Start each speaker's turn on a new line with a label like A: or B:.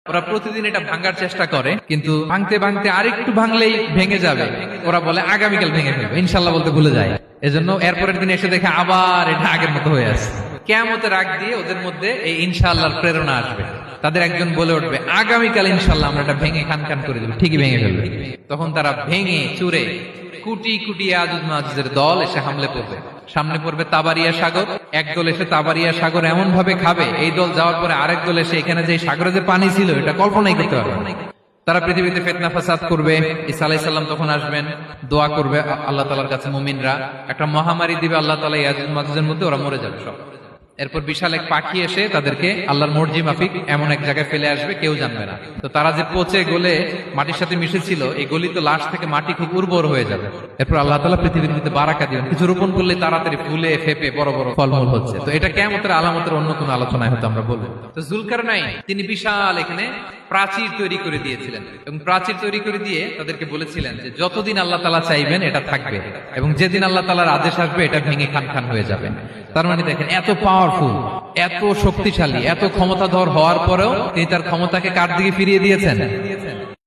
A: ওরা প্রতিদিন এটা ভাঙার চেষ্টা করে, কিন্তু ভাঙতে ভাঙতে আরেকটু ভাঙলেই ভেঙে যাবে। ওরা বলে আগামীকাল ভেঙে ফেলবে, ইনশাল্লাহ বলতে ভুলে যায়। এজন্য এরপরের দিন এসে দেখে আবার এটা আগের মতো হয়ে আছে। কিয়ামতের আগ দিয়ে ওদের মধ্যে এই ইনশাআল্লাহর প্রেরণা আসবে। তাদের একজন বলে উঠবে আগামীকাল ইনশাআল্লাহ আমরা এটা ভেঙে খান খান করে দেবো, ঠিকই ভেঙে ফেলবে। তখন তারা ভেঙে চুরে কুটি কুটি ইয়াজুজ মাজুজের দল এসে হামলে পড়বে। সামনে পড়বে তাবারিয়া সাগর, একদল এসে তাবারিয়া সাগর এমন ভাবে খাবে, এই দল যাওয়ার পরে আরেক দল এসে এখানে যে সাগরে যে পানি ছিল এটা কল্পনাই করতে পারবে না। তারা পৃথিবীতে ফিতনা ফাসাদ করবে। ঈসা আলাইহিস সালাম তখন আসবেন, দোয়া করবে আল্লাহ তাআলার কাছে মুমিনরা, একটা মহামারী দিবে আল্লাহ তাআলা ইয়াজুজ মাজুজের মধ্যে, ওরা মরে যাবে সব। এরপর বিশাল এক পাখি এসে তাদেরকে আল্লাহর মর্জি মাফিক এমন এক জায়গায় ফেলে আসবে, কেউ জানবে না। তো তারা যে পচে গলে মাটির সাথে মিশেছিল, এই গলিত লাশ থেকে মাটি খুব উর্বর হয়ে যাবে। এরপর আল্লাহ তাআলা পৃথিবীর মধ্যে বারাকা দিবেন, কিছু রোপণ করলে তাড়াতাড়ি ফুলে ফেপে বড় বড় ফলমূল হচ্ছে। তো এটা কিয়ামতের আলামতের অন্য কোনো আলোচনায় হয়তো আমরা বলবো। তো জুলকারনাইন তিনি বিশাল এখানে প্রাচীর তৈরি করে দিয়েছিলেন, এবং প্রাচীর তৈরি করে দিয়ে তাদেরকে বলেছিলেন যে যতদিন আল্লাহ তাআলা চাইবেন এটা থাকবে, এবং যেদিন আল্লাহ তাআলার আদেশ আসবে এটা ভেঙে খান খান হয়ে যাবে। তার মানে দেখেন, এত পাওয়ারফুল, এত শক্তিশালী, এত ক্ষমতাধর হওয়ার পরেও তিনি তার ক্ষমতাকে কার দিকে ফিরিয়ে দিয়েছেন?